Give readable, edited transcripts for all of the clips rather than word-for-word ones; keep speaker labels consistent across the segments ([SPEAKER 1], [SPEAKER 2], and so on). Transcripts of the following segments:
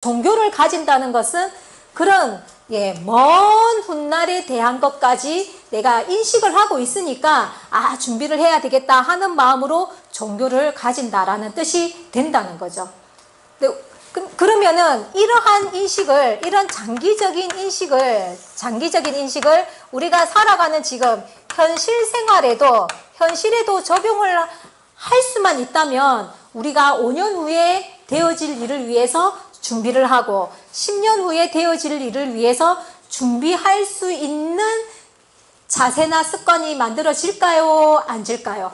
[SPEAKER 1] 종교를 가진다는 것은 그런 먼 훗날에 대한 것까지 내가 인식을 하고 있으니까 준비를 해야 되겠다 하는 마음으로 종교를 가진다라는 뜻이 된다는 거죠. 그러면은 이러한 인식을, 이런 장기적인 인식을 우리가 살아가는 지금 현실에도 적용을 할 수만 있다면 우리가 5년 후에 되어질 일을 위해서 준비를 하고 10년 후에 되어질 일을 위해서 준비할 수 있는 자세나 습관이 만들어질까요? 안 질까요?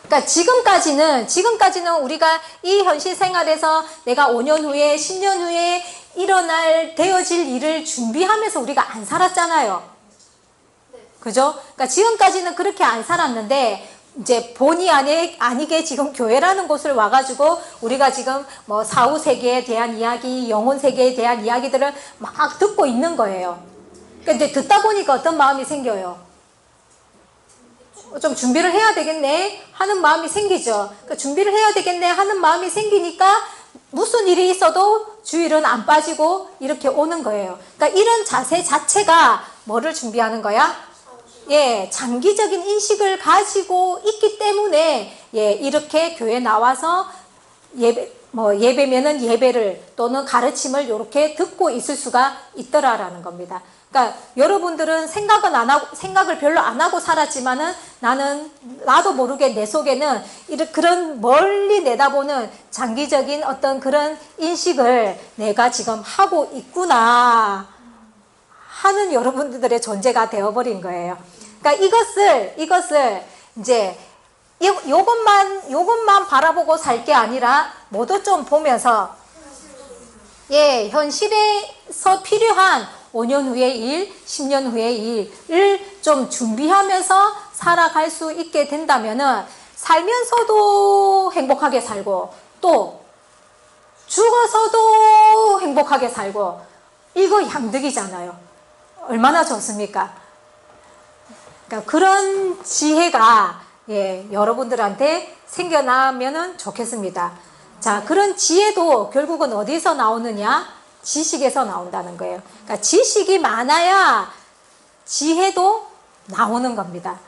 [SPEAKER 1] 그러니까 지금까지는 우리가 이 현실 생활에서 내가 5년 후에 10년 후에 되어질 일을 준비하면서 우리가 안 살았잖아요. 그죠? 그러니까 지금까지는 그렇게 안 살았는데 이제 본의 아니게 지금 교회라는 곳을 와가지고 우리가 지금 뭐 사후 세계에 대한 이야기, 영혼 세계에 대한 이야기들을 막 듣고 있는 거예요. 근데 듣다 보니까 어떤 마음이 생겨요? 좀 준비를 해야 되겠네 하는 마음이 생기죠. 그러니까 준비를 해야 되겠네 하는 마음이 생기니까 무슨 일이 있어도 주일은 안 빠지고 이렇게 오는 거예요. 그러니까 이런 자세 자체가 뭐를 준비하는 거야? 장기적인 인식을 가지고 있기 때문에 이렇게 교회 나와서 예배면은 예배를 또는 가르침을 이렇게 듣고 있을 수가 있더라라는 겁니다. 그러니까 여러분들은 생각을 별로 안 하고 살았지만은 나도 모르게 내 속에는 그런 멀리 내다보는 장기적인 어떤 그런 인식을 내가 지금 하고 있구나 하는 여러분들의 존재가 되어버린 거예요. 그러니까 이것을 이제 요것만 바라보고 살 게 아니라 모두 좀 보면서 현실에서 필요한 5년 후의 일, 10년 후의 일을 좀 준비하면서 살아갈 수 있게 된다면은 살면서도 행복하게 살고 또 죽어서도 행복하게 살고 이거 양득이잖아요. 얼마나 좋습니까? 그러니까 그런 지혜가 여러분들한테 생겨나면은 좋겠습니다. 자, 그런 지혜도 결국은 어디서 나오느냐? 지식에서 나온다는 거예요. 그러니까 지식이 많아야 지혜도 나오는 겁니다.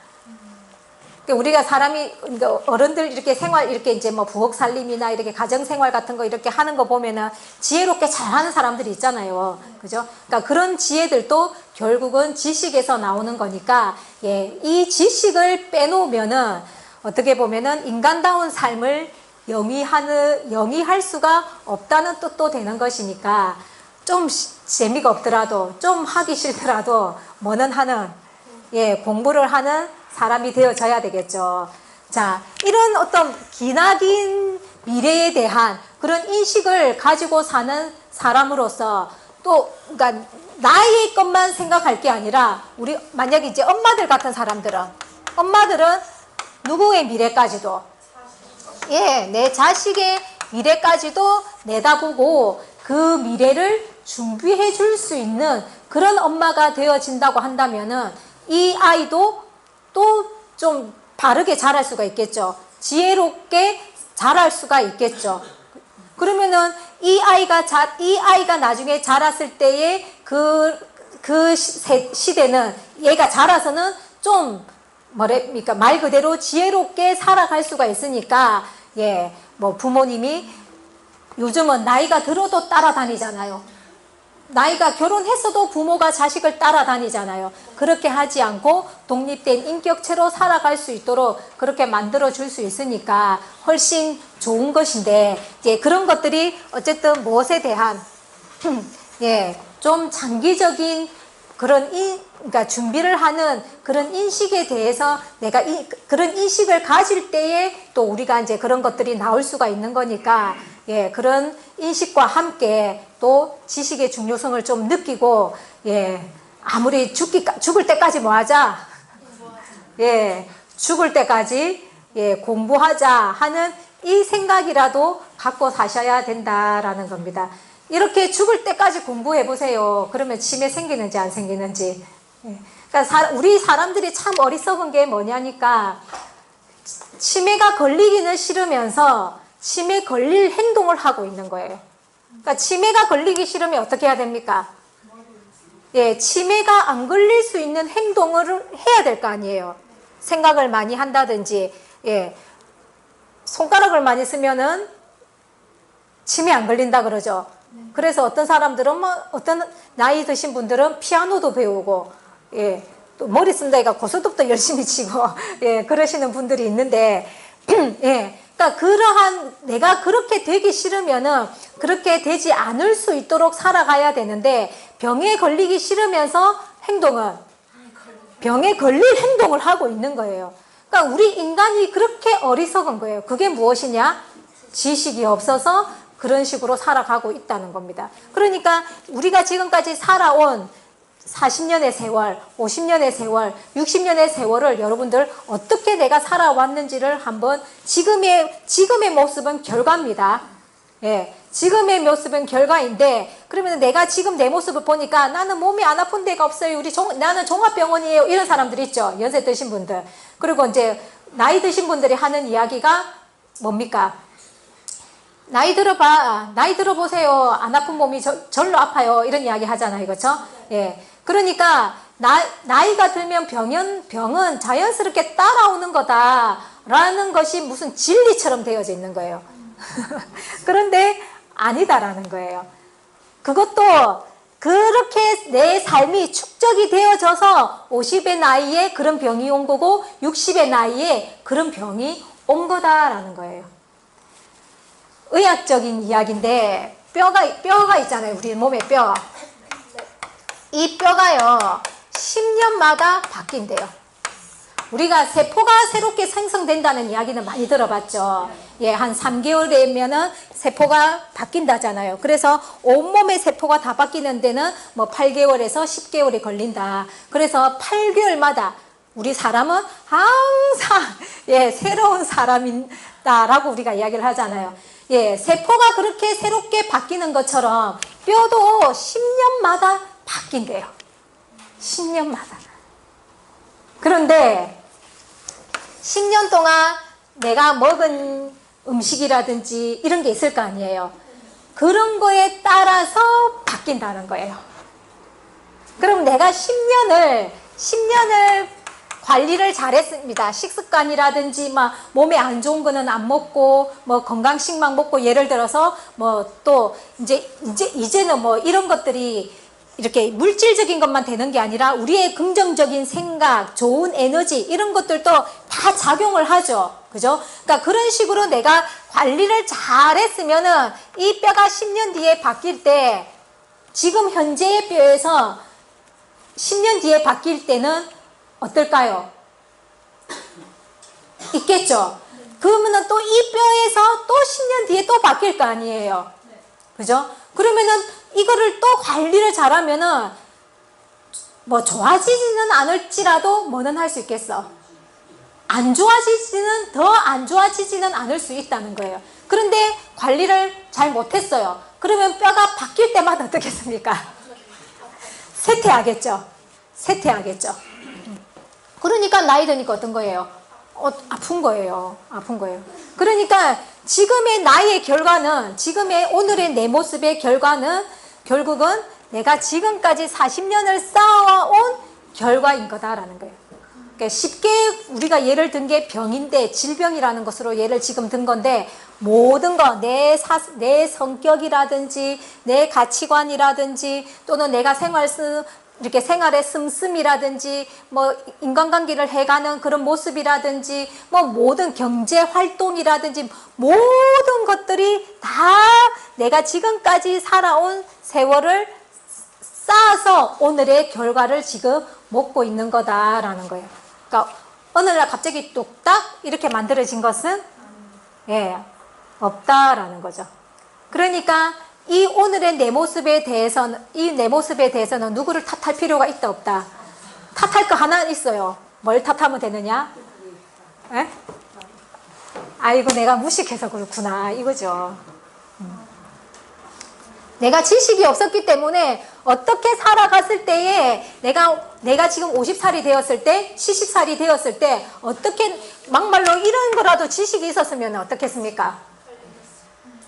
[SPEAKER 1] 그러니까 우리가 어른들 이렇게 이렇게 이제 뭐 부엌 살림이나 이렇게 가정 생활 같은 거 이렇게 하는 거 보면은 지혜롭게 잘하는 사람들이 있잖아요. 그죠? 그러니까 그런 지혜들도 결국은 지식에서 나오는 거니까, 이 지식을 빼놓으면은 어떻게 보면은 인간다운 삶을 영위할 수가 없다는 뜻도 되는 것이니까 좀 재미가 없더라도 좀 하기 싫더라도 뭐는 하는 공부를 하는 사람이 되어져야 되겠죠. 자, 이런 어떤 기나긴 미래에 대한 그런 인식을 가지고 사는 사람으로서 또 그러니까 나의 것만 생각할 게 아니라 우리 만약에 이제 엄마들 같은 사람들은 누구의 미래까지도 내 자식의 미래까지도 내다보고 그 미래를 준비해 줄 수 있는 그런 엄마가 되어진다고 한다면은 이 아이도 또 좀 바르게 자랄 수가 있겠죠. 지혜롭게 자랄 수가 있겠죠. 그러면은 이 아이가 나중에 자랐을 때의 그 시대는 얘가 자라서는 좀 말 그대로 지혜롭게 살아갈 수가 있으니까 뭐 부모님이 요즘은 나이가 들어도 따라다니잖아요. 나이가 결혼했어도 부모가 자식을 따라다니잖아요. 그렇게 하지 않고 독립된 인격체로 살아갈 수 있도록 그렇게 만들어 줄 수 있으니까 훨씬 좋은 것인데 그런 것들이 어쨌든 무엇에 대한 좀 장기적인 그런 그러니까 준비를 하는 그런 인식에 대해서 내가 그런 인식을 가질 때에 또 우리가 이제 그런 것들이 나올 수가 있는 거니까 그런 인식과 함께 또 지식의 중요성을 좀 느끼고 아무리 죽을 때까지 뭐 하자? 죽을 때까지 공부하자 하는 이 생각이라도 갖고 사셔야 된다라는 겁니다. 이렇게 죽을 때까지 공부해 보세요. 그러면 치매 생기는지 안 생기는지. 그러니까 우리 사람들이 참 어리석은 게 뭐냐니까 치매가 걸리기는 싫으면서 치매 걸릴 행동을 하고 있는 거예요. 그러니까 치매가 걸리기 싫으면 어떻게 해야 됩니까? 예, 치매가 안 걸릴 수 있는 행동을 해야 될 거 아니에요. 생각을 많이 한다든지, 예, 손가락을 많이 쓰면은 치매 안 걸린다 그러죠. 그래서 어떤 사람들은 어떤 나이 드신 분들은 피아노도 배우고, 예, 또 머리 쓴다니까 고스톱도 열심히 치고, 예, 그러시는 분들이 있는데, 예, 그러니까 그러한 내가 그렇게 되기 싫으면은 그렇게 되지 않을 수 있도록 살아가야 되는데, 병에 걸리기 싫으면서 행동은 병에 걸릴 행동을 하고 있는 거예요. 그러니까 우리 인간이 그렇게 어리석은 거예요. 그게 무엇이냐? 지식이 없어서 그런 식으로 살아가고 있다는 겁니다. 그러니까 우리가 지금까지 살아온 40년의 세월, 50년의 세월, 60년의 세월을 여러분들 어떻게 내가 살아왔는지를 한번 지금의 모습은 결과입니다. 예, 지금의 모습은 결과인데, 그러면 내가 지금 내 모습을 보니까 나는 몸이 안 아픈 데가 없어요. 나는 종합병원이에요. 이런 사람들 있죠. 연세 드신 분들. 그리고 이제 나이 드신 분들이 하는 이야기가 뭡니까? 나이 들어보세요. 안 아픈 몸이 절로 아파요. 이런 이야기 하잖아요. 그렇죠? 예. 그러니까 나이가 들면 병은 자연스럽게 따라오는 거다라는 것이 무슨 진리처럼 되어져 있는 거예요. 그런데 아니다라는 거예요. 그것도 그렇게 내 삶이 축적이 되어져서 50의 나이에 그런 병이 온 거고 60의 나이에 그런 병이 온 거다라는 거예요. 의학적인 이야기인데 뼈가 있잖아요. 우리 몸에 뼈. 이 뼈가요 10년마다 바뀐대요. 우리가 세포가 새롭게 생성된다는 이야기는 많이 들어봤죠. 예, 한 3개월 되면은 세포가 바뀐다잖아요. 그래서 온몸의 세포가 다 바뀌는 데는 뭐 8개월에서 10개월이 걸린다. 그래서 8개월마다 우리 사람은 항상 예, 새로운 사람이다라고 우리가 이야기를 하잖아요. 예, 세포가 그렇게 새롭게 바뀌는 것처럼 뼈도 10년마다 바뀐대요. 10년마다. 그런데 10년 동안 내가 먹은 음식이라든지 이런 게 있을 거 아니에요. 그런 거에 따라서 바뀐다는 거예요. 그럼 내가 10년을 관리를 잘했습니다. 식습관이라든지 막 몸에 안 좋은 거는 안 먹고 뭐 건강식만 먹고, 예를 들어서 뭐 또 이제는 뭐 이런 것들이 이렇게 물질적인 것만 되는 게 아니라 우리의 긍정적인 생각, 좋은 에너지 이런 것들도 다 작용을 하죠. 그죠? 그러니까 그런 식으로 내가 관리를 잘했으면은 이 뼈가 10년 뒤에 바뀔 때, 지금 현재의 뼈에서 10년 뒤에 바뀔 때는 어떨까요? 있겠죠? 그러면은 또 이 뼈에서 또 10년 뒤에 또 바뀔 거 아니에요. 그죠? 그러면은 이거를 또 관리를 잘하면은 뭐 좋아지지는 않을지라도 뭐는 할 수 있겠어? 더 안 좋아지지는 않을 수 있다는 거예요. 그런데 관리를 잘 못했어요. 그러면 뼈가 바뀔 때마다 어떻겠습니까? 쇠퇴하겠죠. 그러니까 나이 드니까 어떤 거예요? 아픈 거예요. 그러니까 지금의 나의 결과는, 지금의 오늘의 내 모습의 결과는 결국은 내가 지금까지 40년을 쌓아온 결과인 거다라는 거예요. 그러니까 쉽게 우리가 예를 든 게 병인데, 질병이라는 것으로 예를 지금 든 건데, 모든 거, 내 성격이라든지 내 가치관이라든지 또는 내가 이렇게 생활의 씀씀이라든지 뭐 인간관계를 해가는 그런 모습이라든지 뭐 모든 경제 활동이라든지 모든 것들이 다 내가 지금까지 살아온 세월을 쌓아서 오늘의 결과를 지금 먹고 있는 거다라는 거예요. 그러니까 어느 날 갑자기 뚝딱 이렇게 만들어진 것은 없다라는 거죠. 그러니까 이 오늘의 내 모습에 대해서는 누구를 탓할 필요가 있다 없다? 탓할 거 하나 있어요. 뭘 탓하면 되느냐? 에? 아이고 내가 무식해서 그렇구나 이거죠. 내가 지식이 없었기 때문에 어떻게 살아갔을 때에 내가 지금 50살이 되었을 때, 70살이 되었을 때 어떻게 막말로 이런 거라도 지식이 있었으면 어떻겠습니까?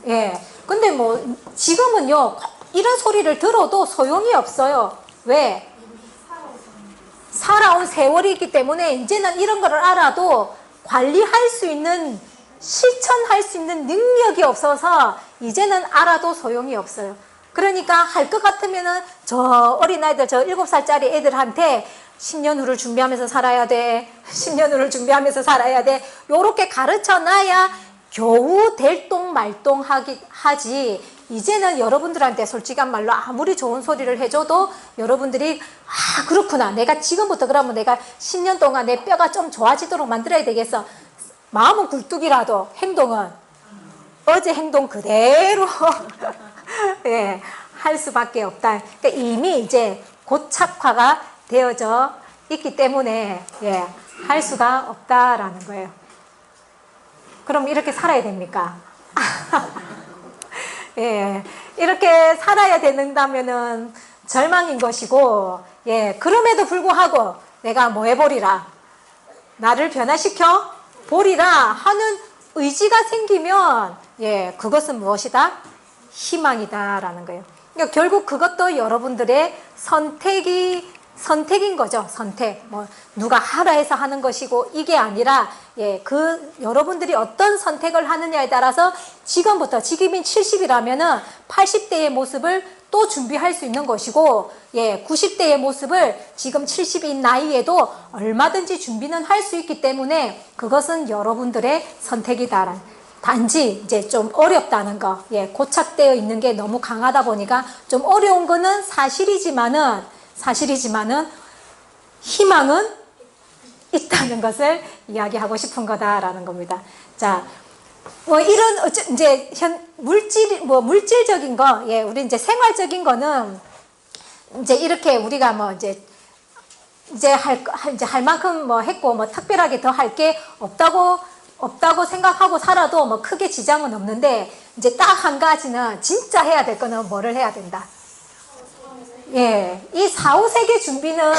[SPEAKER 1] 예. 근데 뭐 지금은요 이런 소리를 들어도 소용이 없어요. 왜? 살아온 세월이 있기 때문에 이제는 이런 거를 알아도 관리할 수 있는, 실천할 수 있는 능력이 없어서 이제는 알아도 소용이 없어요. 그러니까 할 것 같으면은 저 어린아이들, 저 7살짜리 애들한테 10년 후를 준비하면서 살아야 돼, 10년 후를 준비하면서 살아야 돼, 요렇게 가르쳐 놔야 겨우 될똥 말똥 하지. 이제는 여러분들한테 솔직한 말로 아무리 좋은 소리를 해줘도 여러분들이 아 그렇구나, 내가 지금부터 그러면 내가 10년 동안 내 뼈가 좀 좋아지도록 만들어야 되겠어. 마음은 굴뚝이라도 행동은 어제 행동 그대로 예, 할 수밖에 없다. 그러니까 이미 이제 고착화가 되어져 있기 때문에 예, 할 수가 없다라는 거예요. 그럼 이렇게 살아야 됩니까? 예, 이렇게 살아야 된다면은 절망인 것이고, 예, 그럼에도 불구하고 내가 뭐 해보리라, 나를 변화시켜 보리라 하는 의지가 생기면, 예, 그것은 무엇이다? 희망이다라는 거예요. 그러니까 결국 그것도 여러분들의 선택인 거죠. 선택. 뭐 누가 하라 해서 하는 것이고 이게 아니라 예, 그 여러분들이 어떤 선택을 하느냐에 따라서 지금부터, 지금이 70이라면은 80대의 모습을 또 준비할 수 있는 것이고, 예, 90대의 모습을 지금 70인 나이에도 얼마든지 준비는 할 수 있기 때문에 그것은 여러분들의 선택이다. 단지 이제 좀 어렵다는 거, 예, 고착되어 있는 게 너무 강하다 보니까 좀 어려운 거는 사실이지만은 희망은 있다는 것을 이야기하고 싶은 거다라는 겁니다. 자, 뭐 이런 이제 물질적인 거, 예, 우리 이제 생활적인 거는 이제 이렇게 우리가 뭐 이제 할 만큼 뭐 했고 뭐 특별하게 더 할 게 없다고 생각하고 살아도 뭐 크게 지장은 없는데, 이제 딱 한 가지는 진짜 해야 될 거는 뭐를 해야 된다? 예, 이 4, 5세계 준비는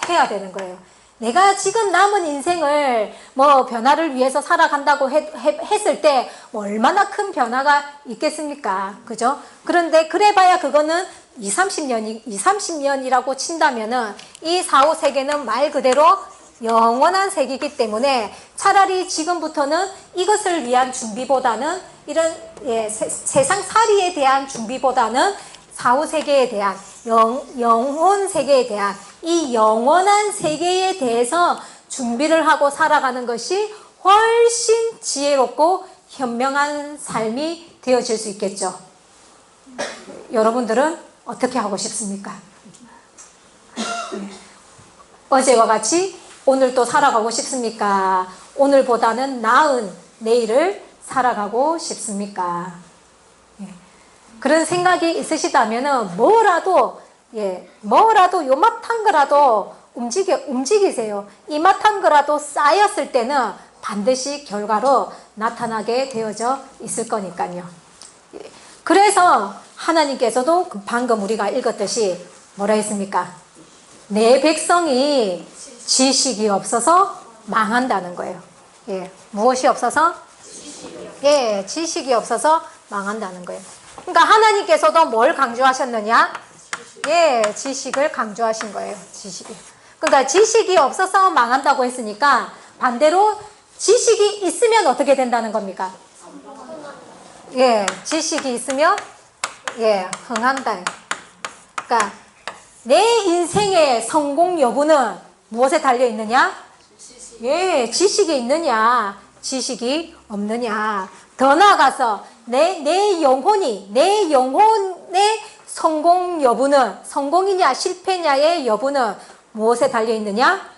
[SPEAKER 1] 해야 되는 거예요. 내가 지금 남은 인생을 뭐 변화를 위해서 살아간다고 했을 때 뭐 얼마나 큰 변화가 있겠습니까? 그죠? 그런데 그래봐야 그거는 30년이라고 친다면은 이 4, 5세계는 말 그대로 영원한 세계이기 때문에 차라리 지금부터는 이것을 위한 준비보다는 이런 예, 세상살이에 대한 준비보다는 4, 5세계에 대한 영혼 세계에 대한 이 영원한 세계에 대해서 준비를 하고 살아가는 것이 훨씬 지혜롭고 현명한 삶이 되어질 수 있겠죠. 여러분들은 어떻게 하고 싶습니까? 어제와 같이 오늘 또 살아가고 싶습니까? 오늘보다는 나은 내일을 살아가고 싶습니까? 그런 생각이 있으시다면 뭐라도 요맛한 거라도 움직이세요. 이맛한 거라도 쌓였을 때는 반드시 결과로 나타나게 되어져 있을 거니까요. 그래서 하나님께서도 방금 우리가 읽었듯이 뭐라 했습니까? 내 백성이 지식이 없어서 망한다는 거예요. 예, 무엇이 없어서? 예, 지식이 없어서 망한다는 거예요. 그러니까 하나님께서도 뭘 강조하셨느냐? 예, 지식을 강조하신 거예요. 지식이. 그러니까 지식이 없어서 망한다고 했으니까 반대로 지식이 있으면 어떻게 된다는 겁니까? 예, 지식이 있으면 예, 흥한다. 그러니까 내 인생의 성공 여부는 무엇에 달려 있느냐? 예, 지식이 있느냐, 지식이 없느냐. 더 나아가서 내 영혼의 성공 여부는, 성공이냐 실패냐의 여부는 무엇에 달려 있느냐?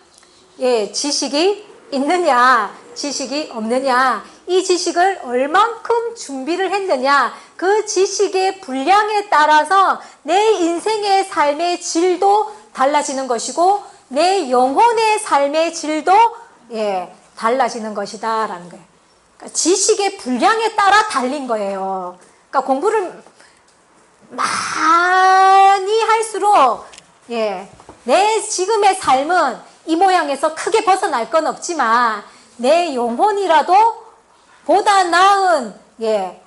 [SPEAKER 1] 예, 지식이 있느냐, 지식이 없느냐. 이 지식을 얼만큼 준비를 했느냐, 그 지식의 분량에 따라서 내 인생의 삶의 질도 달라지는 것이고 내 영혼의 삶의 질도 예, 달라지는 것이다 라는 거예요. 그러니까 지식의 분량에 따라 달린 거예요. 그러니까 공부를 많이 할수록 예, 내 지금의 삶은 이 모양에서 크게 벗어날 건 없지만 내 영혼이라도 보다 나은 예,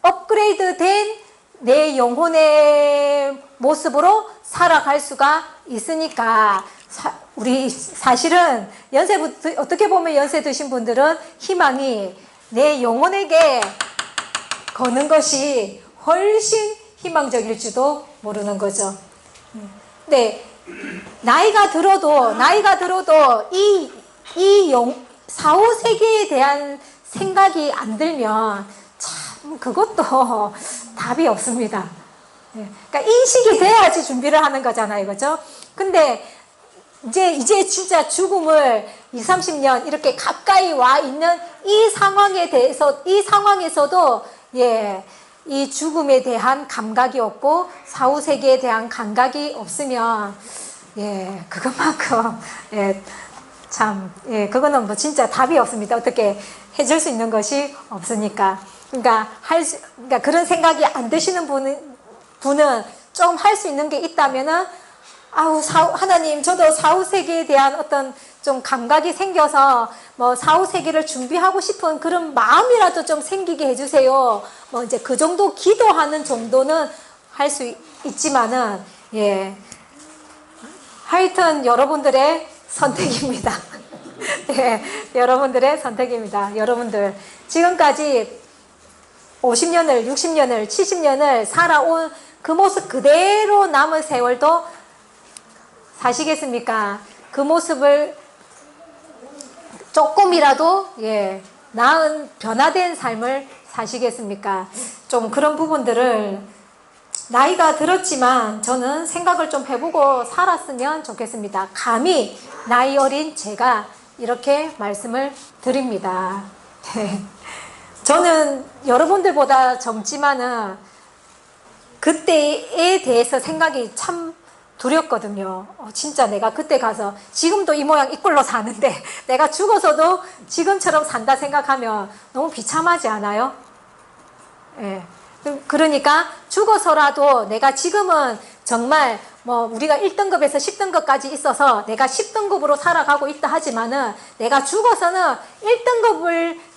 [SPEAKER 1] 업그레이드 된 내 영혼의 모습으로 살아갈 수가 있으니까, 우리 사실은 어떻게 보면 연세 드신 분들은 희망이 내 영혼에게 거는 것이 훨씬 희망적일지도 모르는 거죠. 근데 나이가 들어도 사후 세계에 대한 생각이 안 들면 참 그것도 답이 없습니다. 그러니까 인식이 돼야지 준비를 하는 거잖아요, 그죠? 근데 이제 진짜 죽음을 20, 30년 이렇게 가까이 와 있는 이 상황에서도 이 죽음에 대한 감각이 없고 사후 세계에 대한 감각이 없으면 그것만큼 그거는 뭐 진짜 답이 없습니다. 어떻게 해줄 수 있는 것이 없으니까. 그러니까 그런 생각이 안 드시는 분은 좀 할 수 있는 게 있다면은, 하나님, 저도 사후 세계에 대한 어떤 좀 감각이 생겨서 뭐 사후 세계를 준비하고 싶은 그런 마음이라도 좀 생기게 해주세요. 뭐 이제 그 정도 기도하는 정도는 할 수 있지만은, 하여튼 여러분들의 선택입니다. 여러분들의 선택입니다. 여러분들 지금까지 50년을, 60년을, 70년을 살아온 그 모습 그대로 남은 세월도 사시겠습니까? 그 모습을 조금이라도 나은 변화된 삶을 사시겠습니까? 좀 그런 부분들을 나이가 들었지만 저는 생각을 좀 해보고 살았으면 좋겠습니다. 감히 나이 어린 제가 이렇게 말씀을 드립니다. 저는 여러분들보다 젊지만은 그때에 대해서 생각이 참 두렵거든요. 진짜 내가 그때 가서 지금도 이 모양 이 꼴로 사는데 내가 죽어서도 지금처럼 산다 생각하면 너무 비참하지 않아요? 그러니까 죽어서라도 내가 지금은 정말 뭐 우리가 1등급에서 10등급까지 있어서 내가 10등급으로 살아가고 있다 하지만은 내가 죽어서는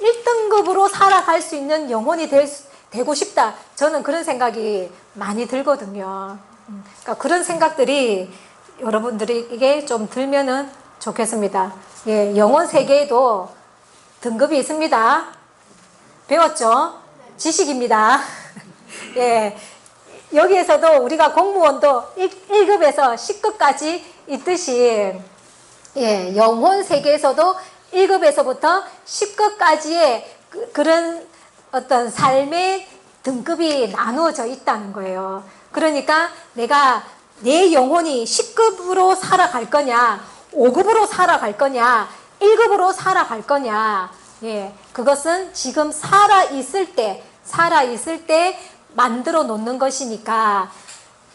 [SPEAKER 1] 1등급으로 살아갈 수 있는 영혼이 되고 싶다. 저는 그런 생각이 많이 들거든요. 그러니까 그런 생각들이 여러분들에게 좀 들면은 좋겠습니다. 영혼 세계에도 등급이 있습니다. 배웠죠? 지식입니다. 여기에서도 우리가 공무원도 1급에서 10급까지 있듯이 영혼 세계에서도 1급에서부터 10급까지의 그런 어떤 삶의 등급이 나누어져 있다는 거예요. 그러니까 내가 내 영혼이 10급으로 살아갈 거냐, 5급으로 살아갈 거냐, 1급으로 살아갈 거냐, 그것은 지금 살아있을 때 만들어 놓는 것이니까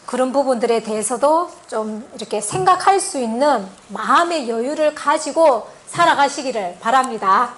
[SPEAKER 1] 그런 부분들에 대해서도 좀 이렇게 생각할 수 있는 마음의 여유를 가지고 살아가시기를 바랍니다.